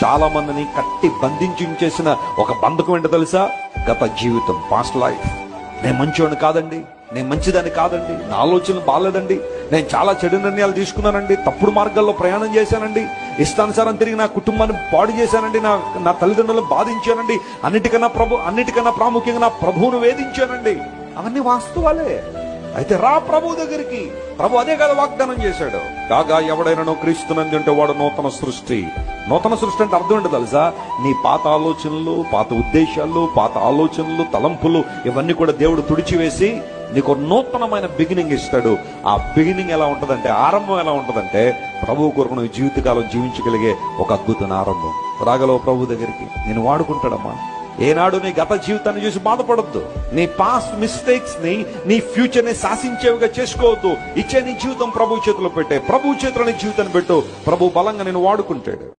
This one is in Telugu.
చాలా మందిని కట్టి బంధించి ఉంచేసిన ఒక బంధకం ఏంటో తెలుసా? గత జీవితం, పాస్ట్ లైఫ్. నేను మంచివాడిని కాదండి, నేను మంచిదాన్ని కాదండి, నా ఆలోచనలు బాగాలేదండి, నేను చాలా చెడు నిర్ణయాలు తీసుకున్నానండి, తప్పుడు మార్గాల్లో ప్రయాణం చేశానండి, ఇష్టానుసారం తిరిగి నా కుటుంబాన్ని పాడు చేశానండి, నా తల్లిదండ్రులను బాధించానండి, అన్నిటికన్నా ప్రాముఖ్యంగా నా ప్రభువును వేధించానండి. అవన్నీ వాస్తవాలే. అయితే రా ప్రభు దగ్గరికి. ప్రభు అదే కదా వాగ్దానం చేశాడు. కాగా ఎవడైనా క్రీస్తునందు అంటే వాడు నూతన సృష్టి. నూతన సృష్టి అంటే అర్థం ఏంటో తెలుసా? నీ పాత ఆలోచనలు, పాత ఉద్దేశాలు, పాత ఆలోచనలు, తలంపులు ఇవన్నీ కూడా దేవుడు తుడిచివేసి నీకు నూతనమైన బిగినింగ్ ఇస్తాడు. ఆ బిగినింగ్ ఎలా ఉంటదంటే, ఆరంభం ఎలా ఉంటదంటే, ప్రభు కొరకు నువ్వు జీవితకాలం జీవించగలిగే ఒక అద్భుతమైన ఆరంభం. రాగలవు ప్రభు దగ్గరికి, నేను వాడుకుంటాడమ్మా. ఏనాడు నీ గత జీవితాన్ని చూసి బాధపడద్దు. నీ పాస్ట్ మిస్టేక్స్ ని నీ ఫ్యూచర్ ని శాసించేవిగా చేసుకోవద్దు. ఇచ్చే నీ జీవితం ప్రభు చేతిలో పెట్టే. ప్రభు చేతిలో నీ జీవితాన్ని పెట్టు. ప్రభు బలంగా నేను వాడుకుంటాడు.